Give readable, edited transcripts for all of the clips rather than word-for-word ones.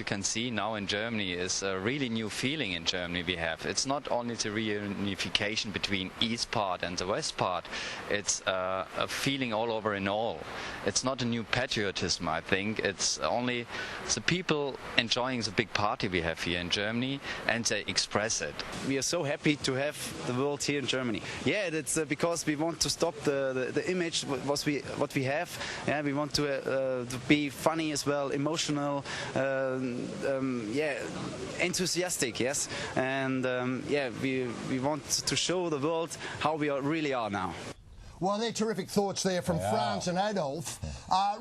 can see now in Germany is a really new feeling in Germany we have. It's not only the reunification between east part and the west part, it's a feeling all over in all. It's not a new patriotism, I think. It's only the people enjoying the big party we have here in Germany, and they express it. We are so happy to have the world here in Germany. Yeah, that's because we want to stop the image what we have. Yeah, we want to be funny as well, emotional, yeah, enthusiastic. Yes, and yeah, we want to show the world how we really are now. Well, they're terrific thoughts there from Franz and Adolf.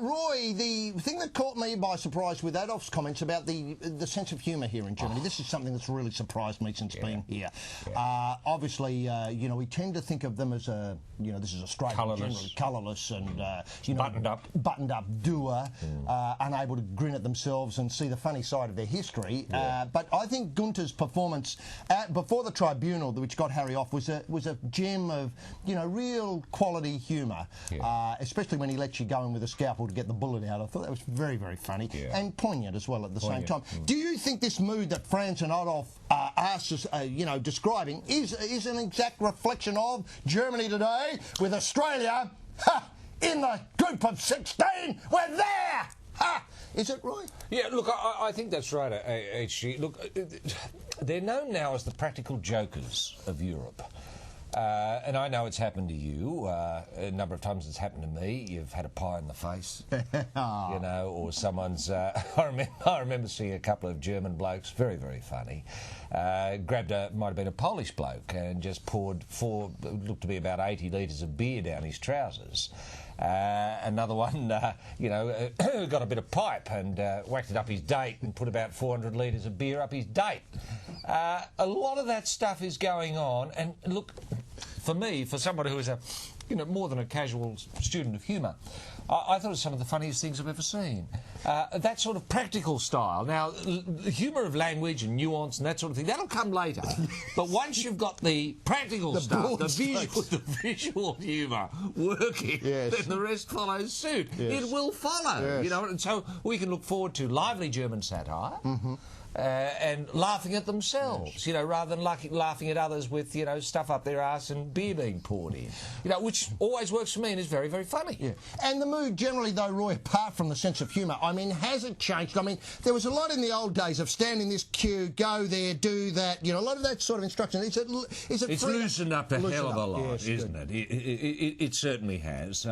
Roy, the thing that caught me by surprise with Adolf's comments about the sense of humour here in Germany, this is something that's really surprised me since being here. Obviously, you know, we tend to think of them as a, you know, this is Australia, generally colourless and, you know, buttoned up doer, unable to grin at themselves and see the funny side of their history. But I think Gunter's performance before the tribunal, which got Harry off, was a gem of, you know, real quality humour, especially when he lets you go in with a scalpel to get the bullet out. I thought that was very, very funny and poignant as well at the same time. Do you think this mood that Franz and Adolf are you know, describing is an exact reflection of Germany today, with Australia in the group of 16? We're there! Is it right? Yeah, look, I think that's right, HG. Look, they're known now as the practical jokers of Europe. And I know it's happened to you. A number of times it's happened to me. You've had a pie in the face, you know, or someone's... I remember seeing a couple of German blokes, very, very funny, grabbed might have been a Polish bloke, and just poured looked to be about 80 litres of beer down his trousers. Another one, you know, got a bit of pipe and whacked it up his date and put about 400 litres of beer up his date. A lot of that stuff is going on, and look, for me, for somebody who is a, you know, more than a casual student of humour, I thought it was some of the funniest things I've ever seen. That sort of practical style. Now, the humour of language and nuance and that sort of thing, that'll come later. But once you've got the practical stuff, the visual humour working, then the rest follows suit. It will follow, you know, and so we can look forward to lively German satire. And laughing at themselves, you know, rather than laughing at others with, you know, stuff up their arse and beer being poured in, you know, which always works for me and is very, very funny. And the mood generally, though, Roy, apart from the sense of humour, I mean, has it changed? I mean, there was a lot in the old days of stand in this queue, go there, do that, you know, a lot of that sort of instruction. Is it it's loosened up a hell of a lot, isn't it? It certainly has.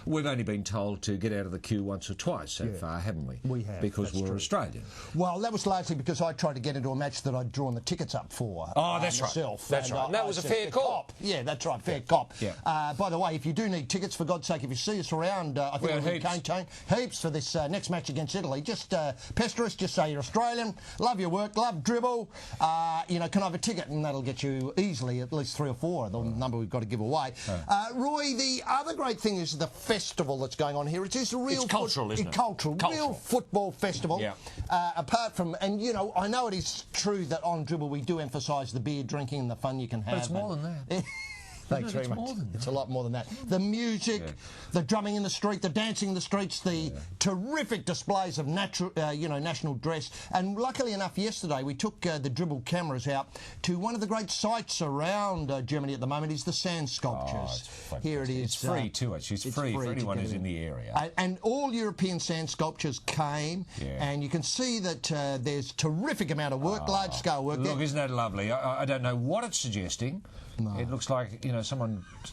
We've only been told to get out of the queue once or twice so far, haven't we? We have. Because we're Australian. Well, that was largely because I tried to get into a match that I'd drawn the tickets up for. Oh, that's myself. Right. That's right. And that was a fair cop. Yeah, that's right, fair cop. By the way, if you do need tickets, for God's sake, if you see us around, I think we're in heaps for this next match against Italy. Just pester us, just say you're Australian, love your work, love Dribble, you know, can I have a ticket? And that'll get you easily at least 3 or 4, the number we've got to give away. Roy, the other great thing is the festival that's going on here. It's a real... It's cultural, isn't it? Cultural, real football festival. Apart from... And, you know, I know it is true that on Dribble we do emphasise the beer drinking and the fun you can have. But it's more than that. Thanks very much. It's a lot more than that. The music, the drumming in the street, the dancing in the streets, the terrific displays of national dress. And luckily enough, yesterday we took the Dribble cameras out to one of the great sites around Germany at the moment is the sand sculptures. Here it is. It's free too, actually. It's free for anyone who's in the area. And all European sand sculptures came, and you can see that there's terrific amount of work, large-scale work there. Look, isn't that lovely? I don't know what it's suggesting. No. It looks like, you know,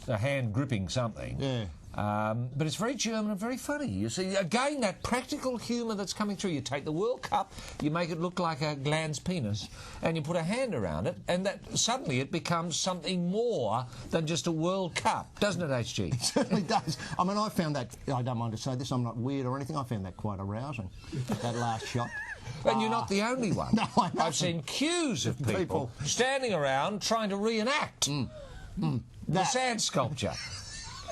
a hand gripping something. But it's very German and very funny. You see, again, that practical humour that's coming through. You take the World Cup, you make it look like a gland's penis, and you put a hand around it, and that suddenly it becomes something more than just a World Cup, doesn't it, HG? It certainly does. I mean, I found that, I don't mind to say this, I'm not weird or anything, I found that quite arousing, that last shot. And you're not the only one. No, I know. I've seen queues of people standing around trying to reenact the sand sculpture.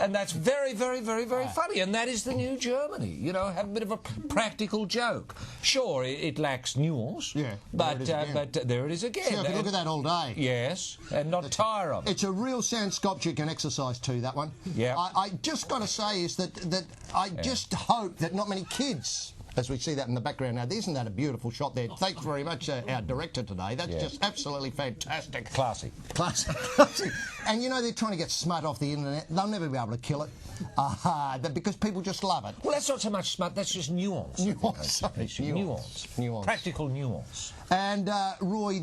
And that's very, very, very, very funny. And that is the new Germany. You know, have a bit of a practical joke. Sure, it lacks nuance. But there it is again. Sure, I could look at that all day. Yes, and not tire of it. It's a real sand sculpture you can exercise too, that one. I just got to say is that I just hope that not many kids as we see that in the background now. Isn't that a beautiful shot there? Thanks very much, our director today. That's just absolutely fantastic. Classy. Classy. And you know, they're trying to get smut off the internet. They'll never be able to kill it because people just love it. Well, that's not so much smut, that's just nuance. Nuance. Practical nuance. And Roy,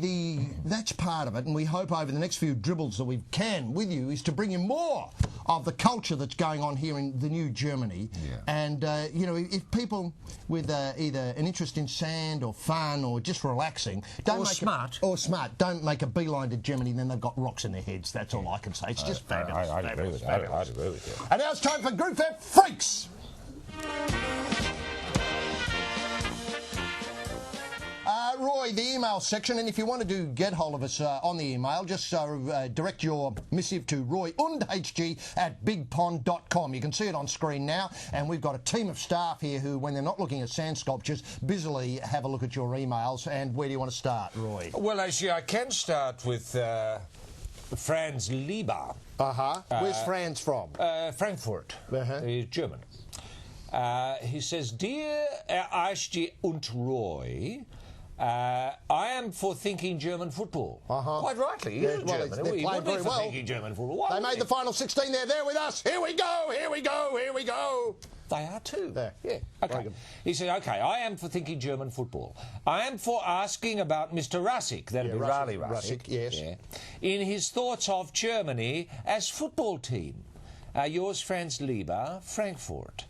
that's part of it, and we hope over the next few dribbles that we can with you is to bring you more of the culture that's going on here in the new Germany. Yeah. And you know, if people with either an interest in sand or fun or just relaxing, don't make a beeline to Germany, then they've got rocks in their heads. That's all I can say. It's just fabulous. I'd agree with that. I'd agree with you. And now it's time for Group F Freaks. Roy, the email section, and if you want to get hold of us on the email, just direct your missive to royundhg@bigpond.com. You can see it on screen now, and we've got a team of staff here who, when they're not looking at sand sculptures, busily have a look at your emails. And where do you want to start, Roy? Well, actually, I can start with Franz Lieber. Where's Franz from? Frankfurt. He's German. He says, Dear Aishji und Roy, I am for thinking German football. Quite rightly. He is German. They're playing very well. Thinking German football. They made the final 16. They're there with us. Here we go. Here we go. Here we go. They are too. There. Yeah. Okay. He said, OK, I am for thinking German football. I am for asking about Mr. Rassik, that'd be Rally Rassik, yes. In his thoughts of Germany as football team. Yours, Franz Lieber, Frankfurt.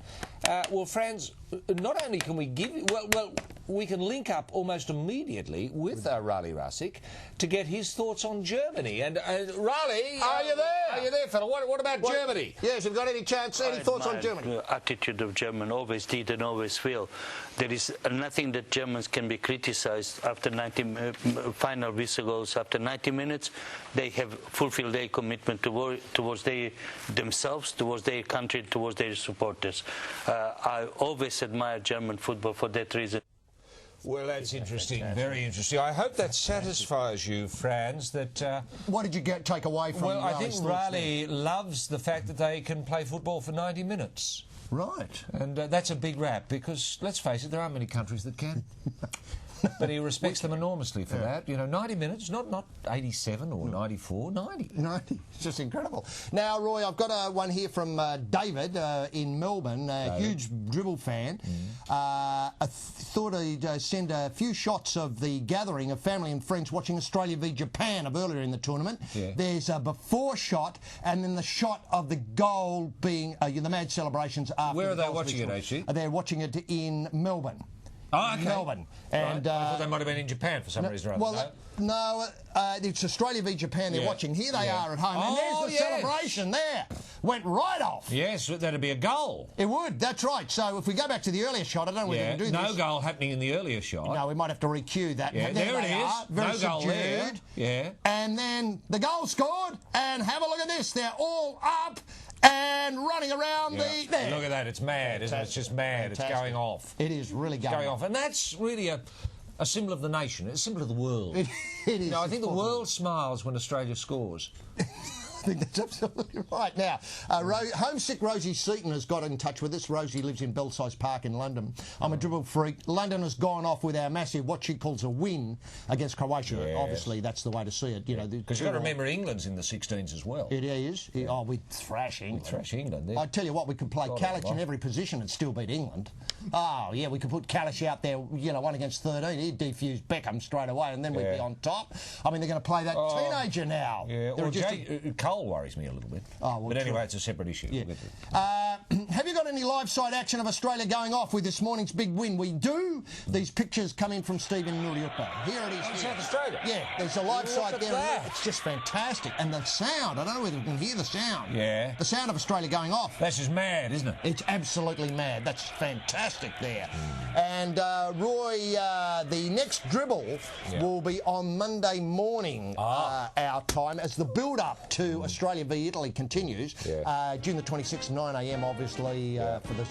Well, Franz, not only can we give you... Well, we can link up almost immediately with Rally Rassik to get his thoughts on Germany. And Rally... Are you there? Are you there, fella? What about Germany? Yes, have you got any chance, any thoughts on Germany? The attitude of German always did and always will. There is nothing that Germans can be criticised after 90 final whistle goes after 90 minutes. They have fulfilled their commitment towards themselves, towards their country, towards their supporters. I always admire German football for that reason. Well, that's interesting, very interesting. I hope that satisfies you, Franz, that... what did you take away from Well, I think Raleigh loves the fact that they can play football for 90 minutes. Right. And that's a big rap, because, let's face it, there aren't many countries that can. But he respects them enormously for that. You know, 90 minutes, not 87 or 94, 90. 90. It's just incredible. Now, Roy, I've got one here from David in Melbourne, a huge Dribble fan. I thought he'd send a few shots of the gathering of family and friends watching Australia v Japan of earlier in the tournament. Yeah. There's a before shot and then the shot of the goal being the mad celebrations after. Where are they watching it, actually? They're watching it in Melbourne. Oh, okay. Melbourne. And I thought they might have been in Japan for some reason or other. Well, no, it's Australia v Japan they're watching. Here they are at home. And there's the celebration there. Went right off. Yes, that'd be a goal. It would, that's right. So if we go back to the earlier shot, I don't know whether we can do this. No goal happening in the earlier shot. No, we might have to re-cue that. Yeah, there it is. Very no goal there. Yeah. And then the goal scored, and have a look at this. They're all up and running around there. Look at that, it's mad, isn't it? It's just mad. Fantastic. It's going off. It is really going off. And that's really a symbol of the nation. It's a symbol of the world. It is. You know, I think the world smiles when Australia scores. I think that's absolutely right. Now, homesick Rosie Seaton has got in touch with us. Rosie lives in Belsize Park in London. I'm a Dribble freak. London has gone off with our massive, what she calls a win against Croatia. Yes. Obviously, that's the way to see it. You know, because you've got to remember England's in the 16s as well. It is. Oh, we thrash England. We thrash England. I tell you what, we could play Kalic in every position and still beat England. Oh, yeah, we could put Kalic out there, 1 against 13. He'd defuse Beckham straight away, and then we'd be on top. I mean, they're going to play that teenager now. Yeah, Cole worries me a little bit. Oh, well, but anyway, it's a separate issue. Yeah. Have you got any live side action of Australia going off with this morning's big win? We do. These pictures come in from Stephen Nuriupa. Here it is. In South Australia? Yeah, there's a live side there. It's just fantastic. And the sound, I don't know whether you can hear the sound. Yeah. The sound of Australia going off. That's just mad, isn't it? It's absolutely mad. That's fantastic there. And Roy, the next dribble will be on Monday morning, our time, as the build-up to Australia v Italy continues. June the 26th, 9 a.m. obviously for the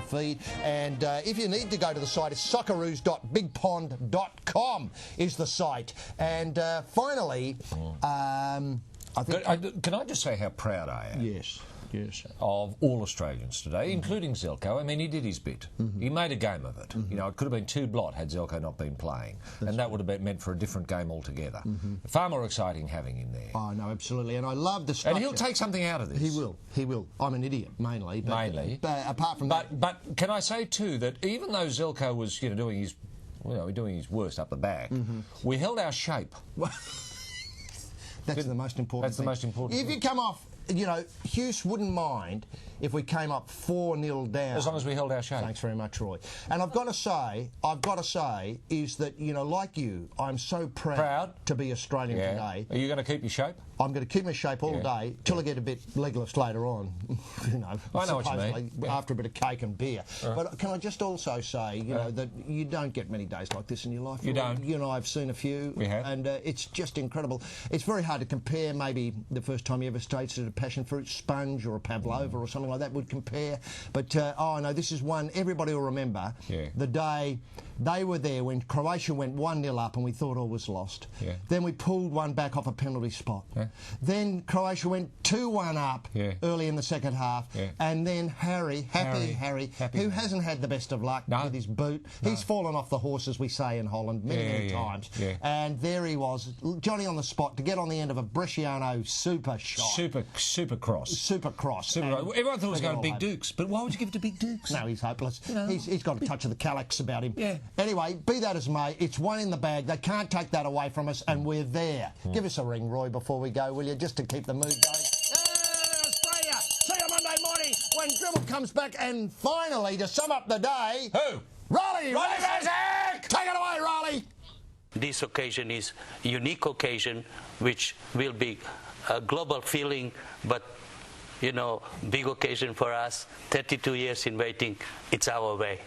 feed. And if you need to go to the site, it's socceroos.bigpond.com is the site. And finally, I think... Can I just say how proud I am? Yes. of all Australians today, including Zelko. I mean, he did his bit. He made a game of it. You know, it could have been 2-blot had Zelko not been playing, and that would have been meant for a different game altogether. Far more exciting having him there. Oh, no, absolutely. And I love the structure. And he'll take something out of this. He will. He will. I'm an idiot, mainly. But apart from that... But can I say, too, that even though Zelko was, you know, doing his worst up the back, we held our shape. That's the most important That's the most important If thing. you come off, you know, Hughes wouldn't mind if we came up 4-0 down. As long as we held our shape. Thanks very much, Roy. And I've got to say, is that, you know, like you, I'm so proud to be Australian today. Are you going to keep your shape? I'm going to keep my shape all day till I get a bit legless later on. You know, I know what you mean. After a bit of cake and beer. But can I just also say, you know, that you don't get many days like this in your life. You don't. You and I have seen a few. We have. And it's just incredible. It's very hard to compare. Maybe the first time you ever tasted a passion fruit sponge or a pavlova or something like that would compare. But oh no, this is one everybody will remember. The day they were there when Croatia went 1-0 up and we thought all was lost. Then we pulled one back off a penalty spot. Then Croatia went 2-1 up early in the second half. And then Harry, who hasn't had the best of luck with his boot. He's fallen off the horse, as we say in Holland, many times. And there he was, Johnny on the spot to get on the end of a Bresciano super shot. Super cross. Everyone thought it was going to Big Dukes, but why would you give it to Big Dukes? No, he's hopeless. You know, he's got a touch of the calyx about him. Anyway, be that as may, it's one in the bag. They can't take that away from us, and we're there. Give us a ring, Roy, before we go, will you, just to keep the mood going. Australia! See you Monday morning when Dribble comes back, and finally, to sum up the day... Who? Riley Razak! Take it away, Riley! This occasion is a unique occasion, which will be a global feeling, but, you know, big occasion for us. 32 years in waiting, it's our way.